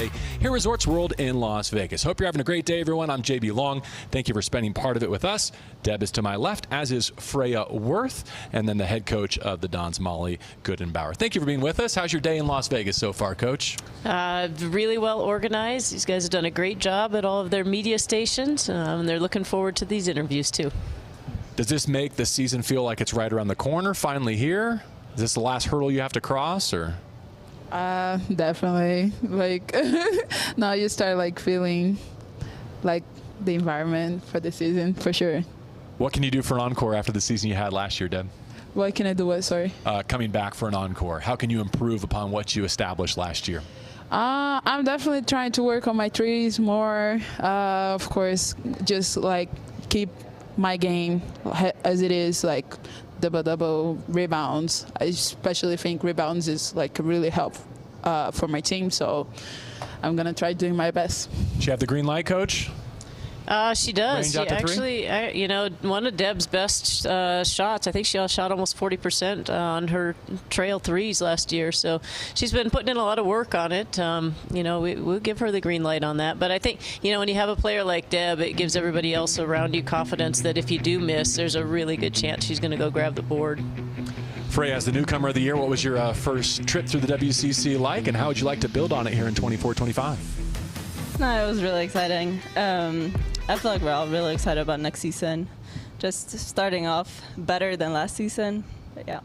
play here at Resorts World in Las Vegas. Hope you're having a great day, everyone. I'm JB Long. Thank you for spending part of it with us. Deb is to my left, as is Freya Worth, and then the head coach of the Dons, Molly Goodenbauer. Thank you for being with us. How's your day in Las Vegas so far, Coach? Really well organized. These guys have done a great job at all of their media stations, and they're looking forward to these interviews too. Does this make the season feel like it's right around the corner, finally here? Is this the last hurdle you have to cross, or? Definitely. Like, now you start like feeling like the environment for the season, for sure. What can you do for an encore after the season you had last year, Deb? What can I do? What? Sorry. Coming back for an encore. How can you improve upon what you established last year? I'm definitely trying to work on my threes more. Of course, just like keep my game as it is, like double rebounds. I especially think rebounds is like really help for my team, so I'm gonna try doing my best. Does she have the green light, Coach? She does. She actually, one of Deb's best shots. I think she shot almost 40% on her trail threes last year. So she's been putting in a lot of work on it. We'll give her the green light on that. But I think, when you have a player like Deb, it gives everybody else around you confidence that if you do miss, there's a really good chance she's going to go grab the board. Freya, as the newcomer of the year, what was your first trip through the WCC like, and how would you like to build on it here in 24-25? No, it was really exciting. I feel like we're all really excited about next season. Just starting off better than last season. But yeah.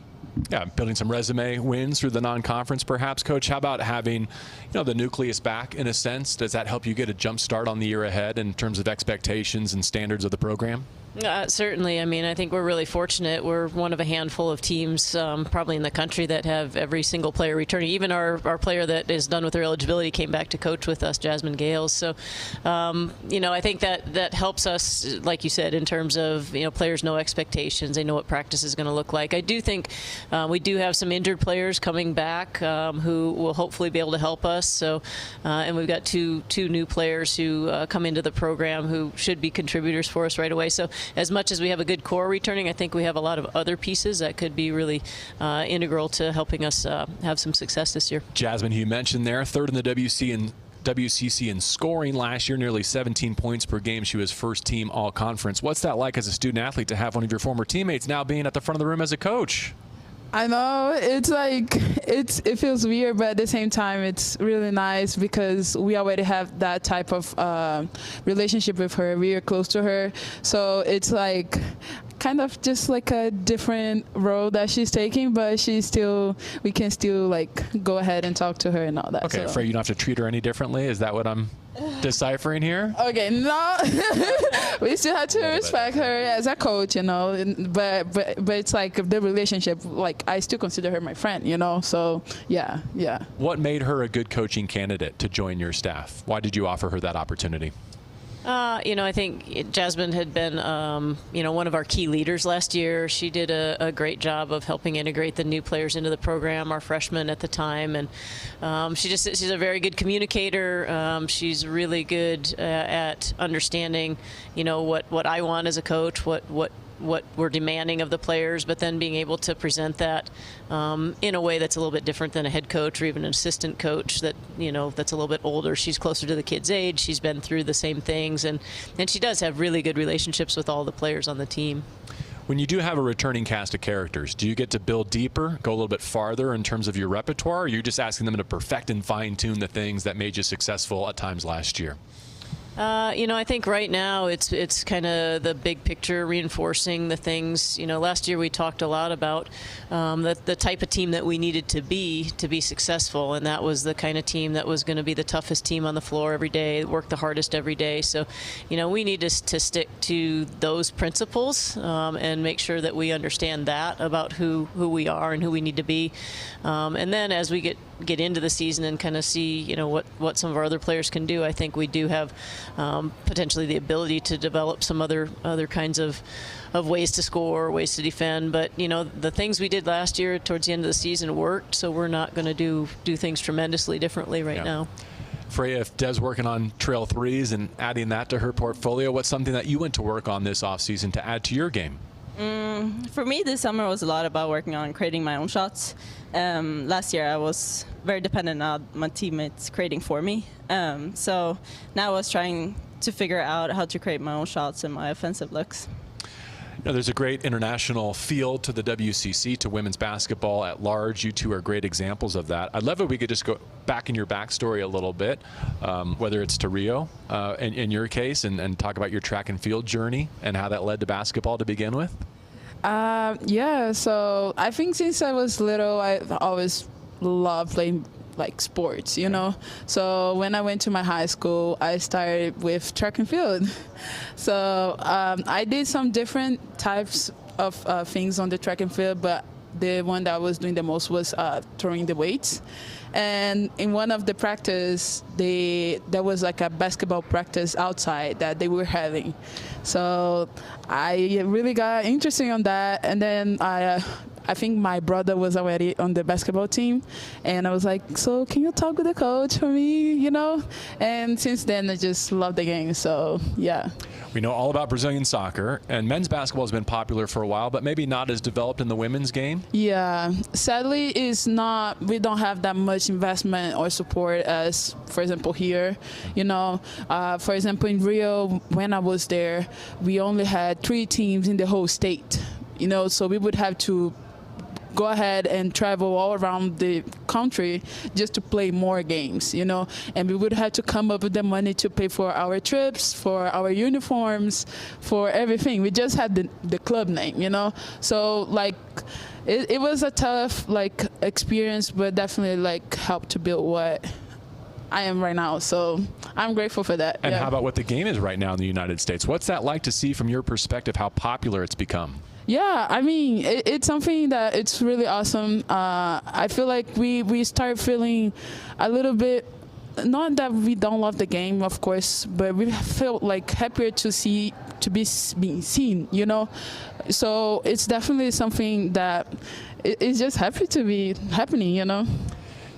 Yeah, building some resume wins through the non-conference perhaps. Coach, how about having the nucleus back in a sense? Does that help you get a jump start on the year ahead in terms of expectations and standards of the program? Certainly. I think we're really fortunate. We're one of a handful of teams probably in the country that have every single player returning. Even our player that is done with her eligibility came back to coach with us, Jasmine Gales. So, I think that helps us, like you said, in terms of, players know expectations. They know what practice is going to look like. I do think we do have some injured players coming back who will hopefully be able to help us. So, and we've got two new players who come into the program who should be contributors for us right away. So, as much as we have a good core returning, I think we have a lot of other pieces that could be really integral to helping us have some success this year. Jasmine, who you mentioned there, third in the WCC in scoring last year, nearly 17 points per game. She was first team all-conference. What's that like as a student athlete to have one of your former teammates now being at the front of the room as a coach? I know, it's like, it feels weird, but at the same time, it's really nice because we already have that type of relationship with her. We are close to her. So it's like kind of just like a different role that she's taking, but we can still like go ahead and talk to her and all that. Okay, Frey, you don't have to treat her any differently? Is that what I'm deciphering here? Okay, no. We still have to respect her as a coach, but it's like the relationship, like I still consider her my friend, so yeah. What made her a good coaching candidate to join your staff? Why did you offer her that opportunity? I think Jasmine had been, one of our key leaders last year. She did a great job of helping integrate the new players into the program, our freshmen at the time. And she's a very good communicator. She's really good at understanding, what I want as a coach, what we're demanding of the players, but then being able to present that in a way that's a little bit different than a head coach or even an assistant coach that, that's a little bit older. She's closer to the kids' age. She's been through the same things, and she does have really good relationships with all the players on the team. When you do have a returning cast of characters, do you get to build deeper, go a little bit farther in terms of your repertoire, or are you just asking them to perfect and fine-tune the things that made you successful at times last year? I think right now it's kind of the big picture, reinforcing the things. Last year we talked a lot about the type of team that we needed to be successful, and that was the kind of team that was going to be the toughest team on the floor every day, work the hardest every day. So, we need to stick to those principles and make sure that we understand that about who we are and who we need to be. And then as we get into the season and kind of see, what some of our other players can do, I think we do have potentially the ability to develop some other kinds of ways to score, ways to defend. But the things we did last year towards the end of the season worked, so we're not going to do things tremendously differently right now. Freya, if Deb's working on trail threes and adding that to her portfolio, what's something that you went to work on this offseason to add to your game? For me, this summer was a lot about working on creating my own shots. Last year I was very dependent on my teammates creating for me. So now I was trying to figure out how to create my own shots and my offensive looks. You know, there's a great international feel to the WCC, to women's basketball at large. You two are great examples of that. I'd love if we could just go back in your backstory a little bit, whether it's to Rio in your case, and talk about your track and field journey and how that led to basketball to begin with. Yeah, so I think since I was little, I always loved playing like sports, you know. So when I went to my high school, I started with track and field. So I did some different types of things on the track and field, but the one that I was doing the most was throwing the weights. And in one of the practice, there was like a basketball practice outside that they were having. So I really got interested on that, and then I think my brother was already on the basketball team, and I was like, so can you talk with the coach for me, you know? And since then, I just love the game, so yeah. We know all about Brazilian soccer, and men's basketball has been popular for a while, but maybe not as developed in the women's game. Yeah, sadly, we don't have that much investment or support as, for example, here. You know, for example, in Rio, when I was there, we only had 3 teams in the whole state, you know, so we would have to go ahead and travel all around the country just to play more games, you know, and we would have to come up with the money to pay for our trips, for our uniforms, for everything. We just had the club name, you know, so like it was a tough like experience, but definitely like helped to build what I am right now, so I'm grateful for that. And yeah. How about what the game is right now in the United States? What's that like to see from your perspective, how popular it's become? Yeah, I mean, it's something that it's really awesome. I feel like we start feeling a little bit, not that we don't love the game, of course, but we feel like happier to be being seen, you know? So it's definitely something that is just happy to be happening, you know?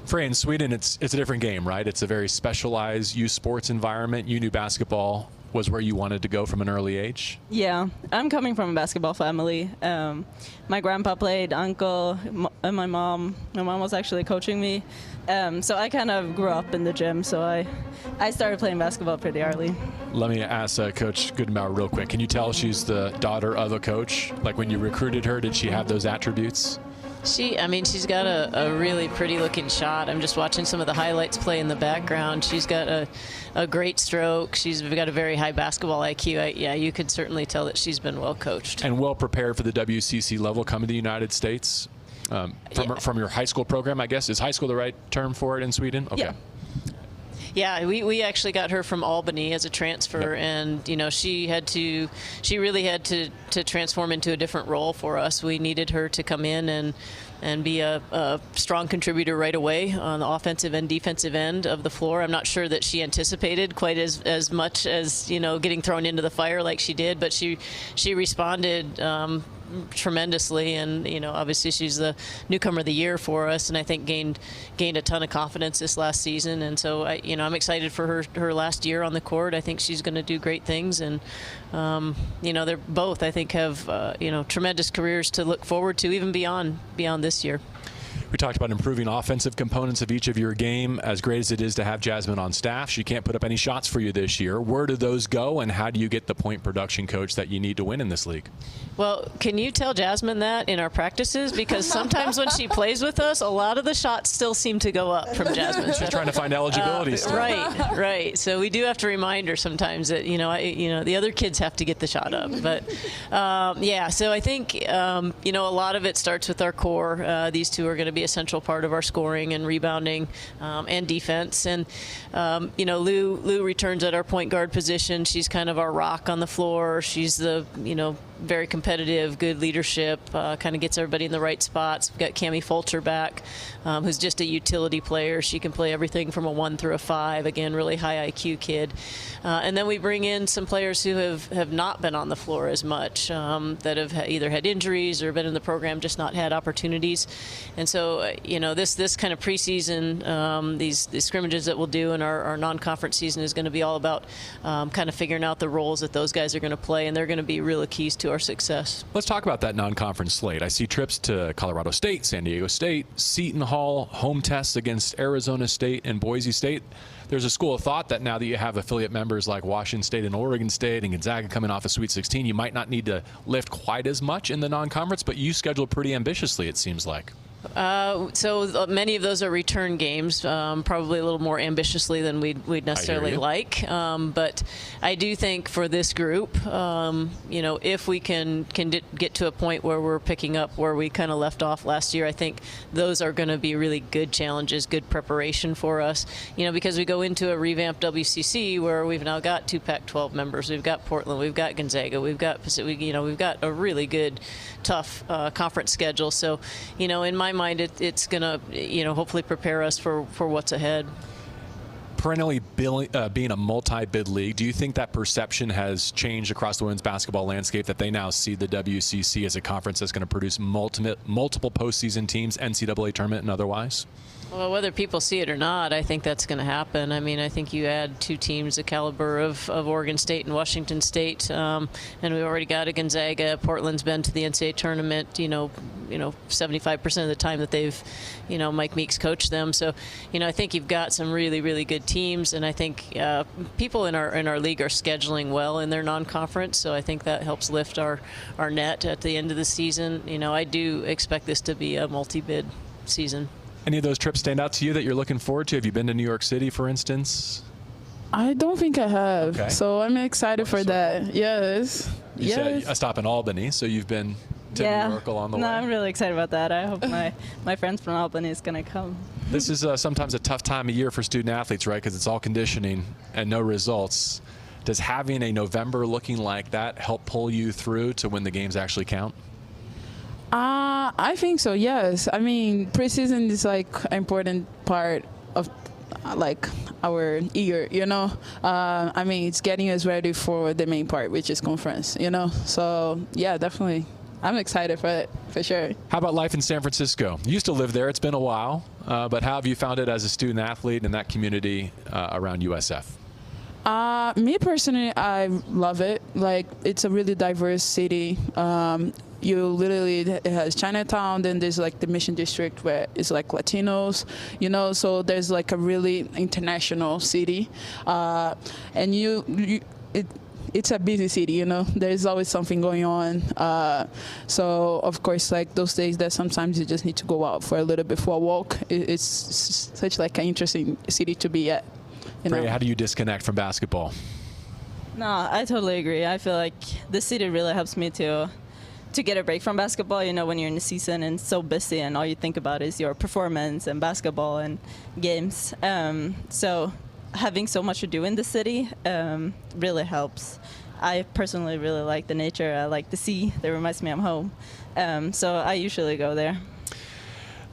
Freya, in Sweden, it's a different game, right? It's a very specialized youth sports environment. You knew basketball was where you wanted to go from an early age? Yeah, I'm coming from a basketball family. My grandpa played, uncle, and my mom. My mom was actually coaching me. So I kind of grew up in the gym, so I started playing basketball pretty early. Let me ask Coach Goodenbauer real quick. Can you tell she's the daughter of a coach? Like when you recruited her, did she have those attributes? She's got a really pretty looking shot. I'm just watching some of the highlights play in the background. She's got a great stroke. She's got a very high basketball IQ. Yeah, you could certainly tell that she's been well coached. And well prepared for the WCC level coming to the United States? From your high school program, I guess. Is high school the right term for it in Sweden? Okay. Yeah. Yeah, we actually got her from Albany as a transfer, Yep. and you know she really had to transform into a different role for us. We needed her to come in and be a strong contributor right away on the offensive and defensive end of the floor. I'm not sure that she anticipated quite as much as, you know, getting thrown into the fire like she did, but she responded tremendously, and you know, obviously she's the newcomer of the year for us, and I think gained a ton of confidence this last season, and so I'm excited for her last year on the court. I think she's going to do great things, and they're both, I think, have tremendous careers to look forward to, even beyond this year. We talked about improving offensive components of each of your game. As great as it is to have Jasmine on staff, she can't put up any shots for you this year. Where do those go, and how do you get the point production coach that you need to win in this league? Well, can you tell Jasmine that in our practices? Because sometimes when she plays with us, a lot of the shots still seem to go up from Jasmine. She's trying to find eligibility still. Right. So we do have to remind her sometimes that the other kids have to get the shot up. But so I think a lot of it starts with our core. These two are going to be a central part of our scoring and rebounding and defense. And Lou returns at our point guard position. She's kind of our rock on the floor. She's the very competitive, good leadership, kind of gets everybody in the right spots. We've got Cammie Fulcher back, who's just a utility player. She can play everything from a 1 through a 5. Again, really high IQ kid. And then we bring in some players who have not been on the floor as much, that have either had injuries or been in the program, just not had opportunities. And so So, this kind of preseason, these scrimmages that we'll do in our non-conference season is going to be all about kind of figuring out the roles that those guys are going to play, and they're going to be really keys to our success. Let's talk about that non-conference slate. I see trips to Colorado State, San Diego State, Seton Hall, home tests against Arizona State and Boise State. There's a school of thought that now that you have affiliate members like Washington State and Oregon State and Gonzaga coming off a Sweet 16, you might not need to lift quite as much in the non-conference, but you schedule pretty ambitiously, it seems like. So many of those are return games, probably a little more ambitiously than we'd necessarily like. But I do think for this group, if we can get to a point where we're picking up where we kind of left off last year, I think those are going to be really good challenges, good preparation for us. Because we go into a revamped WCC where we've now got 2 Pac-12 members, we've got Portland, we've got Gonzaga, we've got Pacific, we've got a really good, tough conference schedule. So, in my mind, it's going to, hopefully prepare us for what's ahead. Perennially being a multi-bid league, do you think that perception has changed across the women's basketball landscape, that they now see the WCC as a conference that's going to produce multiple postseason teams, NCAA tournament and otherwise? Well, whether people see it or not, I think that's going to happen. I mean, I think you add 2 teams the caliber of Oregon State and Washington State, and we've already got a Gonzaga. Portland's been to the NCAA tournament, 75% of the time that they've, Mike Meeks coached them. So, I think you've got some really, really good teams, and I think people in our league are scheduling well in their non-conference. So I think that helps lift our net at the end of the season. I do expect this to be a multi-bid season. Any of those trips stand out to you that you're looking forward to? Have you been to New York City, for instance? I don't think I have. Okay. So I'm excited for that. Yes. You said a stop in Albany, so you've been to New York along the way. No, I'm really excited about that. I hope my friends from Albany is going to come. This is sometimes a tough time of year for student athletes, right? Because it's all conditioning and no results. Does having a November looking like that help pull you through to when the games actually count? I think so, yes. I mean, preseason is like an important part of like our year, I mean, it's getting us ready for the main part, which is conference, So, yeah, definitely. I'm excited for it, for sure. How about life in San Francisco? You used to live there. It's been a while. But how have you found it as a student athlete in that community around USF? Me personally, I love it. Like, it's a really diverse city. It has Chinatown, then there's like the Mission District where it's like Latinos, so there's like a really international city. And it's a busy city, there's always something going on. So of course, like those days that sometimes you just need to go out for a little bit for a walk. It's such like an interesting city to be at. Freya, how do you disconnect from basketball? No, I totally agree. I feel like the city really helps me to get a break from basketball, when you're in the season and so busy and all you think about is your performance and basketball and games. So having so much to do in the city really helps. I personally really like the nature. I like the sea. That reminds me I'm home. So I usually go there.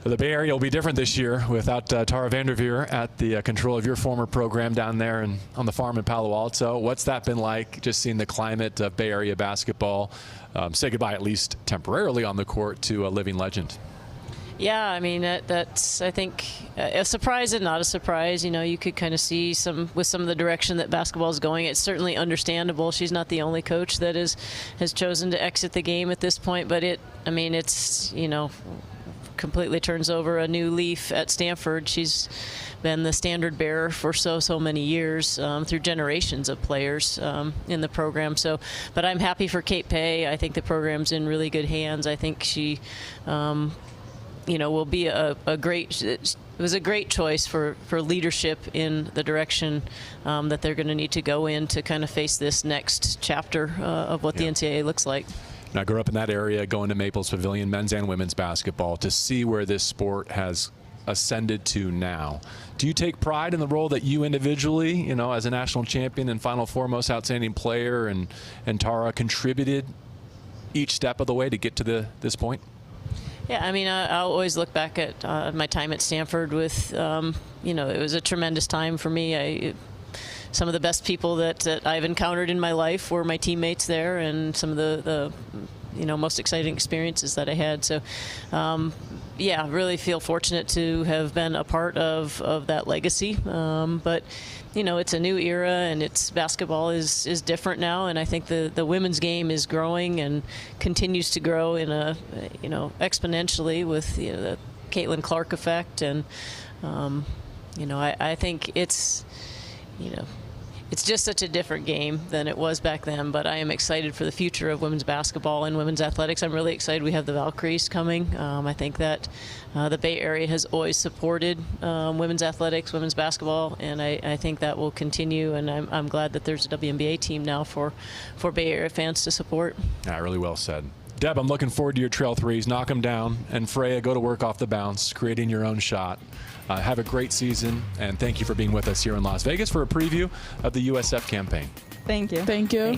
The Bay Area will be different this year without Tara Vanderveer at the control of your former program down there and on the farm in Palo Alto. What's that been like, just seeing the climate of Bay Area basketball say goodbye, at least temporarily, on the court to a living legend? Yeah, I mean, that's, I think, a surprise and not a surprise. You could kind of see with some of the direction that basketball is going. It's certainly understandable. She's not the only coach that has chosen to exit the game at this point, but it's, completely turns over a new leaf at Stanford. She's been the standard bearer for so many years through generations of players in the program. But I'm happy for Kate Pay. I think the program's in really good hands. I think she, will be a great. It was a great choice for leadership in the direction that they're going to need to go in to kind of face this next chapter of what the NCAA looks like. I grew up in that area, going to Maples Pavilion, men's and women's basketball, to see where this sport has ascended to now. Do you take pride in the role that you individually, as a national champion and Final Four most outstanding player, and Tara contributed each step of the way to get to this point? Yeah, I mean, I'll always look back at my time at Stanford with, it was a tremendous time for me. Some of the best people that I've encountered in my life were my teammates there, and some of the most exciting experiences that I had. So yeah, really feel fortunate to have been a part of that legacy. But you know, it's a new era, and it's basketball is different now, and I think the women's game is growing and continues to grow in a, you know, exponentially with, you know, the Caitlin Clark effect, and you know, I think it's, you know, it's just such a different game than it was back then, but I am excited for the future of women's basketball and women's athletics. I'm really excited we have the Valkyries coming. I think that the Bay Area has always supported women's athletics, women's basketball, and I think that will continue, and I'm glad that there's a WNBA team now for Bay Area fans to support. Yeah, really well said. Deb, I'm looking forward to your trail threes. Knock them down. And Freya, go to work off the bounce, creating your own shot. Have a great season, and thank you for being with us here in Las Vegas for a preview of the USF campaign. Thank you. Thank you.